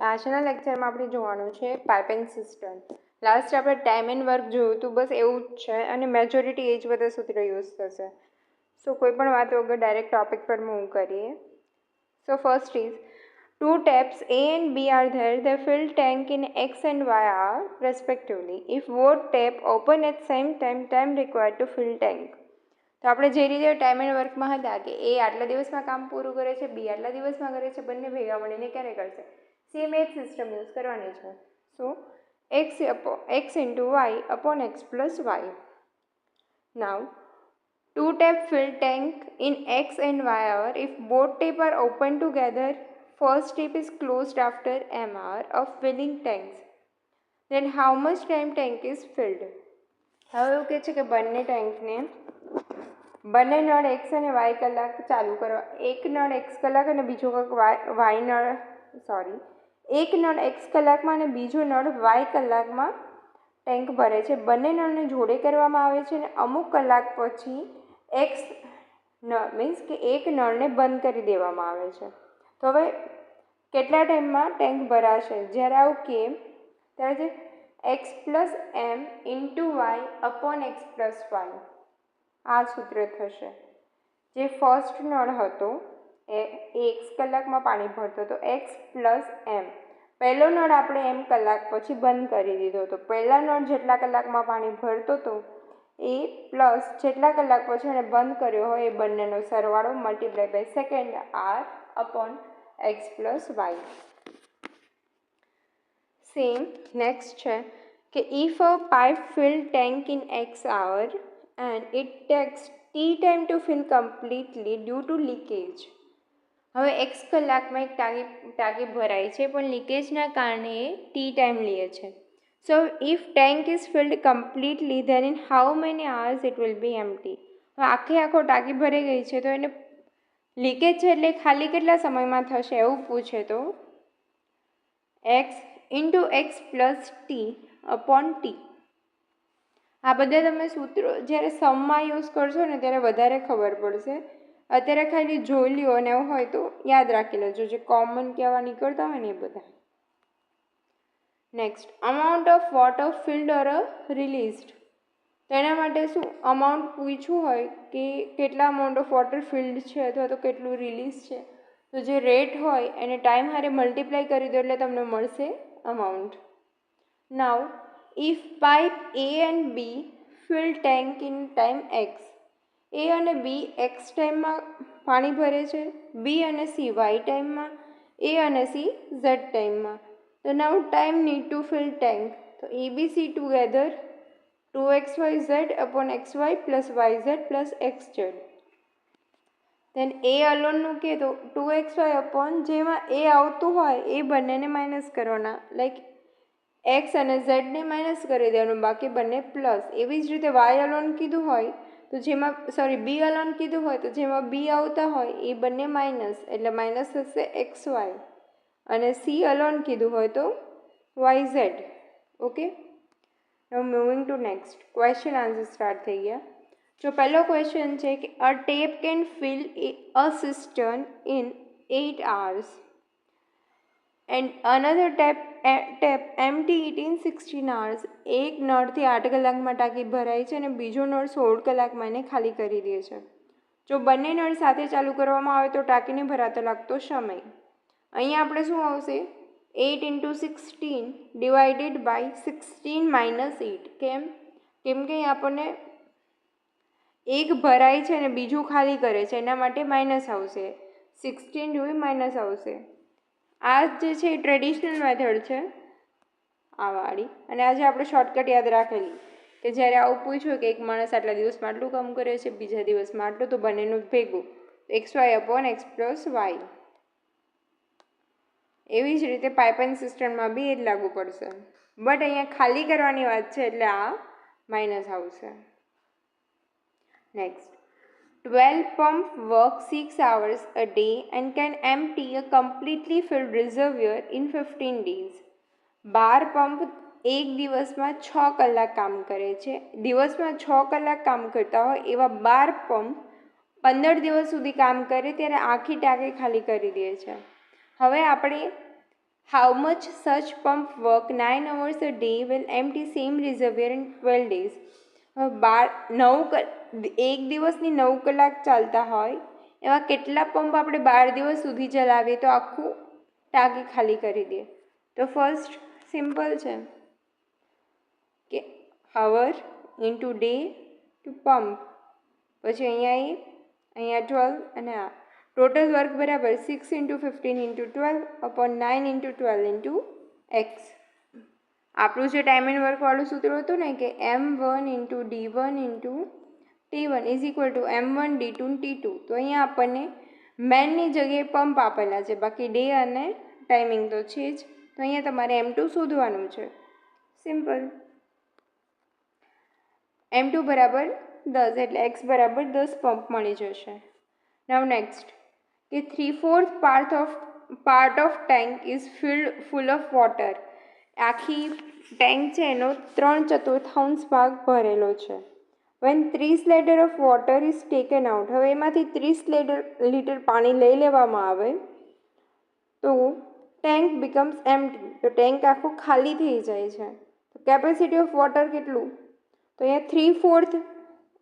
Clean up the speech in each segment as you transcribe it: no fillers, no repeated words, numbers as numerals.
આજના લેક્ચરમાં આપણે જોવાનું છે પાઇપિંગ સિસ્ટમ. લાસ્ટ આપણે ટાઈમ એન્ડ વર્ક જોયું હતું, બસ એવું જ છે અને મેજોરિટી એ જ બધા સૂત્ર યુઝ થશે. સો કોઈ પણ વાત વગર ડાયરેક્ટ ટોપિક પર મૂવ કરીએ. So first is two taps A and B are there. The fill tank in X and Y are respectively. If both tap open at same time required to fill tank. તો આપણે જે રીતે time and વર્કમાં હતા કે એ આટલા દિવસમાં કામ પૂરું કરે છે, બી આટલા દિવસમાં કરે છે, બંને ભેગા મળીને ક્યારે કરશે, સેમ એ જ સિસ્ટમ યુઝ કરવાની છે. સો x into y upon x plus y. Now, two tap fill tank in X and Y are, if both tap are open together, first tap is closed after m hour of filling tanks, then how much time tank is filled? હવે એવું કહે છે કે બંને ટેન્કને બંને નળ x અને Y કલાક ચાલુ કરવા, એક નળ એક્સ કલાક અને બીજો વાય નળ એક નળ એક્સ કલાકમાં અને બીજો નળ વાય કલાકમાં ટેન્ક ભરે છે. બંને નળને જોડે કરવામાં આવે છે અને અમુક કલાક પછી એક્સ નળ મીન્સ કે એક નળને બંધ કરી દેવામાં આવે છે. તો હવે કેટલા ટાઈમમાં ટેન્ક ભરાશે? જ્યારે આવું કે ત્યારે જે x plus m into y upon x plus y આ સૂત્ર થશે. જે ફર્સ્ટ નળ હતો એ એક્સ કલાકમાં પાણી ભરતો હતો, એક્સ પ્લસ એમ. પહેલો નળ આપણે એમ કલાક પછી બંધ કરી દીધો હતો. પહેલા નળ જેટલા કલાકમાં પાણી ભરતો હતો એ પ્લસ જેટલા કલાક પછી એને બંધ કર્યો હોય એ બંનેનો સરવાળો multiply by second are upon x plus y. Same next છે કે if a pipe fill tank in x hour and it takes t time to fill completely due to leakage. હવે એક્સ કલાકમાં એક ટાંકી ભરાય છે પણ લીકેજના કારણે એ ટી ટાઈમ લે છે. So if tank is filled completely then in how many hours it will be empty. હવે આખો ટાંકી ભરાઈ ગઈ છે તો એને લીકેજ છે એટલે ખાલી કેટલા સમયમાં થશે એવું પૂછે તો x into x plus T upon T. આ બધા તમે સૂત્રો જ્યારે સમમાં યુઝ કરશો ને ત્યારે વધારે ખબર પડશે. અત્યારે ખાલી જોઈ લ્યો અને એવું હોય તો યાદ રાખી લેજો, જે કોમન કહેવા નીકળતા હોય ને એ બધા. Next, amount of water field or released. તો એના માટે શું અમાઉન્ટ પૂછવું હોય કે કેટલા અમાઉન્ટ ઓફ વોટર ફિલ્ડ છે અથવા તો કેટલું રિલીઝ છે, તો જે રેટ હોય એને ટાઈમ હારે મલ્ટીપ્લાય કરી દો એટલે તમને મળશે amount. Now if pipe A and B fill tank in time x, A અને B એક્સ ટાઈમમાં પાણી ભરે છે, B અને C વાય ટાઈમમાં, A અને C ઝેડ ટાઈમમાં. તો નાવ time need to fill tank. તો ABC together 2xyz upon xy plus yz plus xz. Then A અલોનનું કે તો 2xy અપોન જેમાં A આવતું હોય એ બંનેને માઇનસ કરવાના, લાઈક એક્સ અને ઝેડને માઇનસ કરી દેવાનું, બાકી બંને પ્લસ. એવી જ રીતે વાય અલોન કીધું હોય તો જેમાં બી અલોન કીધું હોય તો જેમાં બી આવતા હોય એ બંને માઇનસ, એટલે માઇનસ થશે એક્સ વાય. અને સી અલોન કીધું હોય તો y z. Okay, now moving to next question answer start થઈ ગયા. જો પહેલો ક્વેશ્ચન છે કે a tap can fill a system in 8 hours and another tap empty it in 16 hours. એક નળથી 8 કલાકમાં ટાંકી ભરાય છે અને બીજો નળ 16 કલાકમાં એને ખાલી કરી દે છે. જો બંને નળ સાથે ચાલુ કરવામાં આવે તો ટાંકીને ભરાતો લાગતો સમય. અહીંયા આપણે શું આવશે 8 into 16 ડિવાઇડેડ બાય 16 minus 8. કેમ કે અહીંયા આપણને એક ભરાય છે અને બીજું ખાલી કરે છે એના માટે માઇનસ આવશે, 16 જોઈ માઇનસ આવશે. આ જે છે એ ટ્રેડિશનલ મેથડ છે આ વાળી, અને આજે આપણે શોર્ટકટ યાદ રાખેલી કે જ્યારે આવું પૂછ્યું કે એક માણસ આટલા દિવસમાં આટલું કામ કરે છે, બીજા દિવસમાં આટલું, તો બંનેનું ભેગું x y upon x plus y. એવી જ રીતે પાઇપિંગ સિસ્ટમમાં બી એ જ લાગુ પડશે, બટ અહીંયા ખાલી કરવાની વાત છે એટલે આ માઇનસ આવશે. Next, 12 pump work 6 hours a day and can empty a completely filled reservoir in 15 days. 12 pump એક દિવસમાં 6 કલાક કામ કરે છે. દિવસમાં 6 કલાક કામ કરતા હોય એવા 12 પંપ 15 દિવસ સુધી કામ કરે ત્યારે આખી ટાંકી ખાલી કરી દે છે. હવે આપણે How much such pump work 9 hours a day will empty same reservoir in 12 days? એક દિવસની 9 કલાક ચાલતા હોય એવા કેટલા પંપ આપણે 12 દિવસ સુધી ચલાવીએ તો આખું ટાંકી ખાલી કરી દે? તો ફર્સ્ટ સિમ્પલ છે કે hour into day to pump, પછી અહીંયા 12 અને આ ટોટલ વર્ક બરાબર 6 × 15 × 12 upon 9 × 12 into x. આપણું જે ટાઈમ એન્ડ વર્કવાળું સૂત્ર હતું ને કે m1 × d1 × t1 is equal to m1 d2 t2. તો અહીંયા આપણને મેનની જગ્યાએ પંપ આપેલા છે, બાકી ડે અને ટાઈમિંગ તો છે જ. તો અહીંયા તમારે m2 શોધવાનું છે. સિમ્પલ. m2 બરાબર 10 એટલે x બરાબર 10 પંપ મળી જશે. નાવ નેક્સ્ટ કે 3/4 part of tank is full of water. આખી ટેન્ક છે એનો 3/4 ભાગ ભરેલો છે. When 30 litre of water is taken out, હવે એમાંથી 30 લીટર પાણી લઈ લેવામાં આવે તો ટેન્ક બિકમ્સ એમ્પ્ટી, તો ટેન્ક આખું ખાલી થઈ જાય છે. તો કેપેસિટી ઓફ વોટર કેટલું? તો અહીંયા 3/4,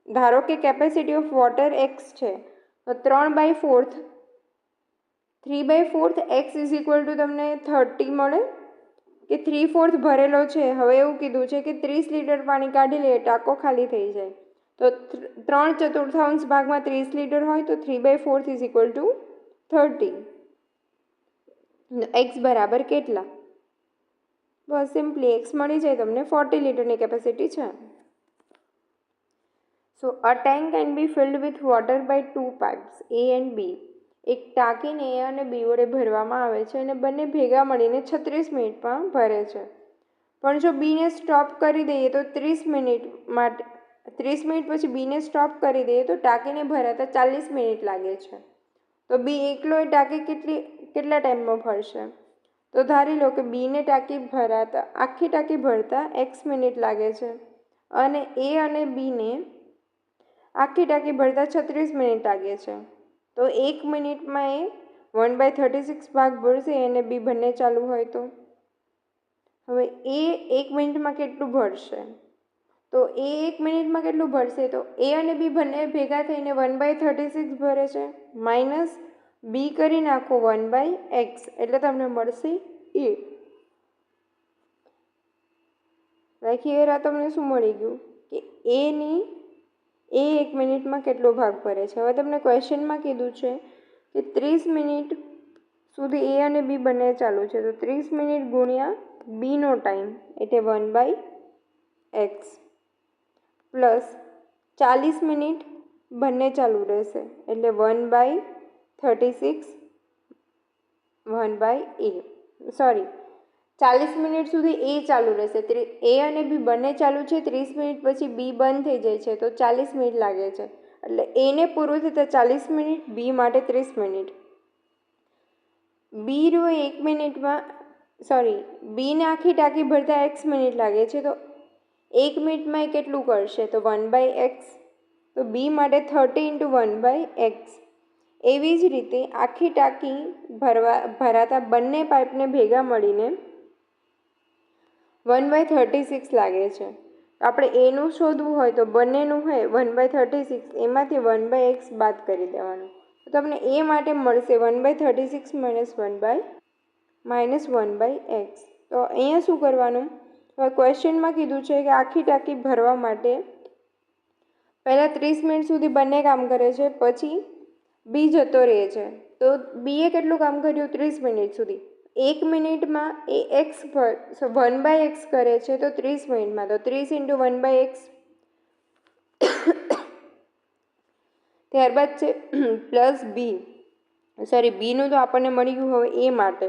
ધારો કે કેપેસિટી ઓફ વોટર x છે તો 3/4 x ઇઝ ઇક્વલ ટુ તમને 30 મળે કે 3/4 ભરેલો છે. હવે એવું કીધું છે કે 30 લીટર પાણી કાઢી લે ટાંકો ખાલી થઈ જાય. તો 3/4 ભાગમાં 30 લીટર હોય તો 3/4 ઇઝ ઇક્વલ ટુ 30. x બરાબર કેટલા? બસ સિમ્પલી x મળી જાય તમને. 40 લીટરની કેપેસિટી છે. So a tank can be filled with water by 2 pipes A and B. એક ટાંકીને A અને B વડે ભરવામાં આવે છે અને બંને ભેગા મળીને 36 મિનિટમાં ભરે છે. પણ જો બીને સ્ટોપ કરી દઈએ તો 30 મિનિટ પછી બીને સ્ટોપ કરી દઈએ તો ટાંકીને ભરાતા 40 મિનિટ લાગે છે. તો બી એકલો એ ટાંકી કેટલા ટાઈમમાં ભરશે? તો ધારી લો કે બીને આખી ટાંકી ભરતા x મિનિટ લાગે છે અને A અને બીને આખી ટાંકી ભરતા 36 મિનિટ લાગે છે. તો 1 મિનિટમાં એ 1/36 ભાગ ભરશે અને બી બંને ચાલુ હોય તો. હવે એ 1 મિનિટમાં કેટલું ભરશે? તો એ 1 મિનિટમાં કેટલું ભરશે? તો એ અને બી બંને ભેગા થઈને 1/36 ભરે છે, માઇનસ બી કરી નાખો 1/x એટલે તમને મળશે એ. હિયર આ તમને શું મળી ગયું કે એ 1 મિનિટમાં કેટલો ભાગ ભરે છે. હવે તમને ક્વેશ્ચનમાં કીધું છે કે 30 મિનિટ સુધી એ અને બી બંને ચાલુ છે, તો 30 મિનિટ ગુણ્યા બીનો ટાઈમ એટલે 1/x પ્લસ 40 મિનિટ બંને ચાલુ રહેશે એટલે 1/36 40 મિનિટ સુધી એ ચાલુ રહેશે. એ અને બી બંને ચાલુ છે, 30 મિનિટ પછી બી બંધ થઈ જાય છે તો 40 મિનિટ લાગે છે. એટલે એને પૂરું થતાં 40 મિનિટ, બી માટે 30 મિનિટ. બીને આખી ટાંકી ભરતા x મિનિટ લાગે છે તો 1 મિનિટમાં એ કેટલું કરશે? તો 1/x. તો બી માટે 30 × 1/x. એવી જ રીતે આખી ટાંકી ભરાતા બંને પાઇપને ભેગા મળીને 1/36 લાગે છે. આપણે એનું શોધવું હોય તો બંનેનું હોય 1/36, એમાંથી 1/x બાદ કરી દેવાનું તો તમને એ માટે મળશે 1/36 માઇનસ 1/x. તો અહીંયા શું કરવાનું? હવે ક્વેશ્ચનમાં કીધું છે કે આખી ટાંકી ભરવા માટે પહેલાં 30 મિનિટ સુધી બંને કામ કરે છે, પછી બી જતો રહે છે. તો બીએ કેટલું કામ કર્યું? 30 મિનિટ સુધી. 1 મિનિટમાં એ 1/x કરે છે તો 30 મિનિટમાં તો 30 × 1/x. ત્યારબાદ છે પ્લસ બીનું તો આપણને મળી ગયું. હવે એ માટે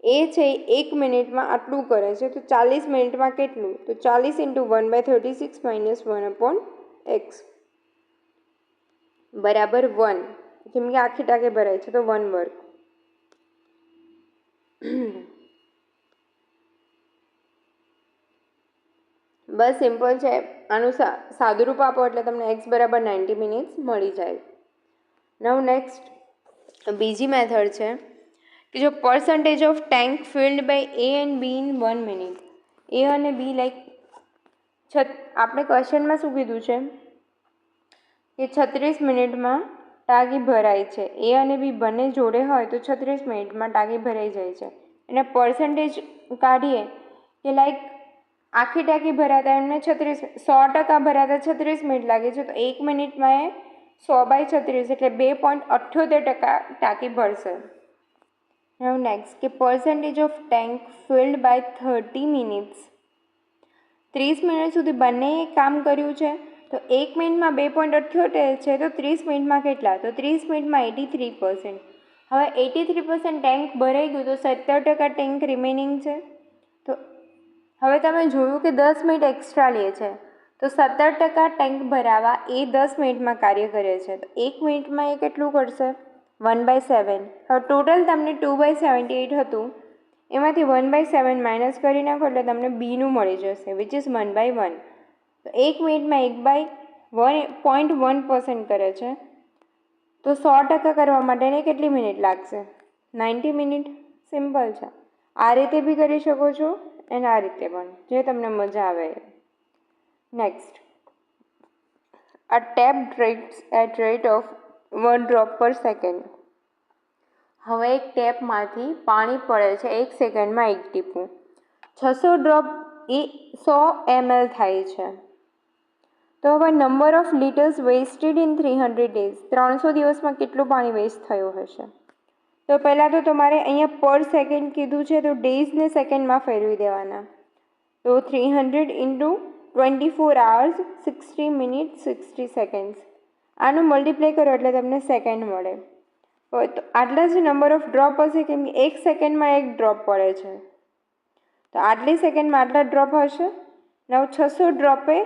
એ છે 1 મિનિટમાં આટલું કરે છે તો 40 મિનિટમાં કેટલું? તો 40 × 1/36 માઇનસ 1/x બરાબર 1. કેમ કે આખી ટાંકી ભરાય છે તો 1 વર્ક. બસ સિમ્પલ છે. આનું સાદું રૂપ આપો એટલે તમને x બરાબર 90 મિનિટ્સ મળી જાય. નાઉ નેક્સ્ટ બીજી મેથડ છે કે જો percentage of tank filled by A and B in 1 minute. A અને બી આપણે ક્વેશ્ચનમાં શું કીધું છે કે 36 મિનિટમાં ટાંકી ભરાય છે. એ અને બી બંને જોડે હોય તો 36 મિનિટમાં ટાંકી ભરાઈ જાય છે. એને પર્સન્ટેજ કાઢીએ કે આખી ટાંકી ભરાતા એમને 100% ભરાતા 36 મિનિટ લાગે છે, તો 1 મિનિટમાં એ 100/36 એટલે 2.78% ટાંકી ભરશે. Now next કે percentage of tank filled by 30 minutes. 30 minute સુધી બંને કામ કર્યું છે, તો 1 મિનિટમાં 2.78 છે, તો 30 મિનિટમાં કેટલા? તો 30 મિનિટમાં 83%. હવે 83% ટેન્ક ભરાઈ ગયું તો 70% ટેન્ક રિમેનિંગ છે. તો હવે તમે જોયું કે 10 મિનિટ એક્સ્ટ્રા લે છે, તો 70% ટેન્ક ભરાવા એ 10 મિનિટમાં કાર્ય કરે છે, તો 1 મિનિટમાં એ કેટલું કરશે? 1/7. હવે ટોટલ તમને 2/78 હતું, એમાંથી 1/7 માઇનસ કરી નાખો એટલે તમને બીનું મળી જશે, વિચ ઇઝ 1/1. તો 1 મિનિટમાં 1/1.1% કરે છે, તો 100% કરવા માટે એને કેટલી મિનિટ લાગશે? 90 મિનિટ. સિમ્પલ છે. આ રીતે બી કરી શકો છો અને આ રીતે પણ, જે તમને મજા આવે. Next, a tap drips at rate of 1 drop per second. હવે એક ટેપમાંથી પાણી પડે છે 1 સેકન્ડમાં 1 ટીપું. 600 ડ્રોપ એ 100 ml થાય છે. તો હવે number of litres vested in 300 days. 300 દિવસમાં કેટલું પાણી વેસ્ટ થયું હશે? તો પહેલાં તો તમારે અહીંયા પર સેકન્ડ કીધું છે, તો ડેઝને સેકન્ડમાં ફેરવી દેવાના. તો 300 ઇન્ટુ 24 hours 60 મિનિટ 60 સેકન્ડ્સ. આનું મલ્ટીપ્લાય કરો એટલે તમને સેકન્ડ મળે. તો આટલા જ નંબર ઓફ ડ્રોપ હશે, કેમ કે 1 સેકન્ડમાં 1 ડ્રોપ પડે છે, તો આટલી સેકન્ડમાં આટલા ડ્રોપ હશે. 600 ડ્રોપે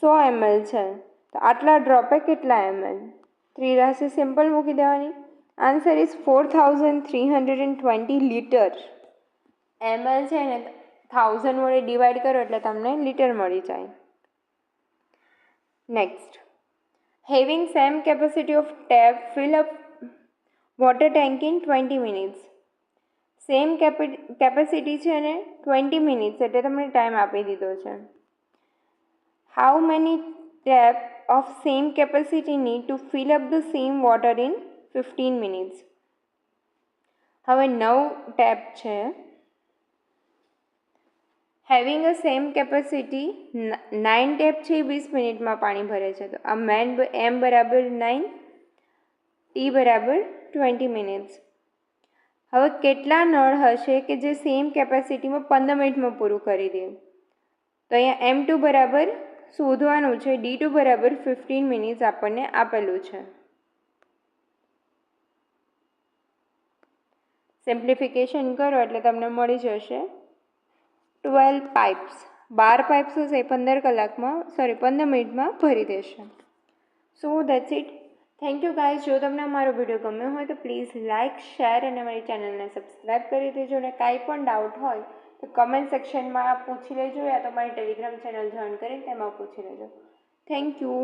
100 ml છે, તો આટલા ડ્રોપે કેટલા ml? 3 રાશિ સિમ્પલ મૂકી દેવાની. Answer is 4320 litre. ml છે ને 1000 વડે ડિવાઈડ કરો એટલે તમને લીટર મળી જાય. Next, having same capacity of tap fill up water tank in 20 minutes. Same capacity છે ને 20 મિનિટ્સ એટલે તમને ટાઈમ આપી દીધો છે. How many tap of same capacity need to fill up the same water in 15 minutes. હવે 9 tap છે. Having a same capacity 9 tap છે, 20 મિનિટમાં પાણી ભરે છે, તો આ m બરાબર 9, t બરાબર 20 મિનિટ્સ. હવે કેટલા નળ હશે કે જે સેમ કેપેસિટીમાં 15 મિનિટમાં પૂરું કરી દે? તો અહીંયા m2 બરાબર શોધવાનું છે, d2 બરાબર 15 મિનિટ્સ આપણને આપેલું છે. સિમ્પ્લિફિકેશન કરો એટલે તમને મળી જશે 12 પાઇપ્સ. 12 પાઇપ્સ હશે 15 મિનિટમાં ભરી દેશે. સો that's it. Thank you guys. જો તમને મારો વિડીયો ગમ્યો હોય તો પ્લીઝ લાઇક, શેર અને મારી ચેનલને સબસ્ક્રાઈબ કરી દેજો. અને કાંઈ પણ ડાઉટ હોય તો કમેન્ટ સેક્શનમાં પૂછી લેજો, યા તો મારી ટેલિગ્રામ ચેનલ જોઈન કરીને તેમાં પૂછી લેજો. Thank you.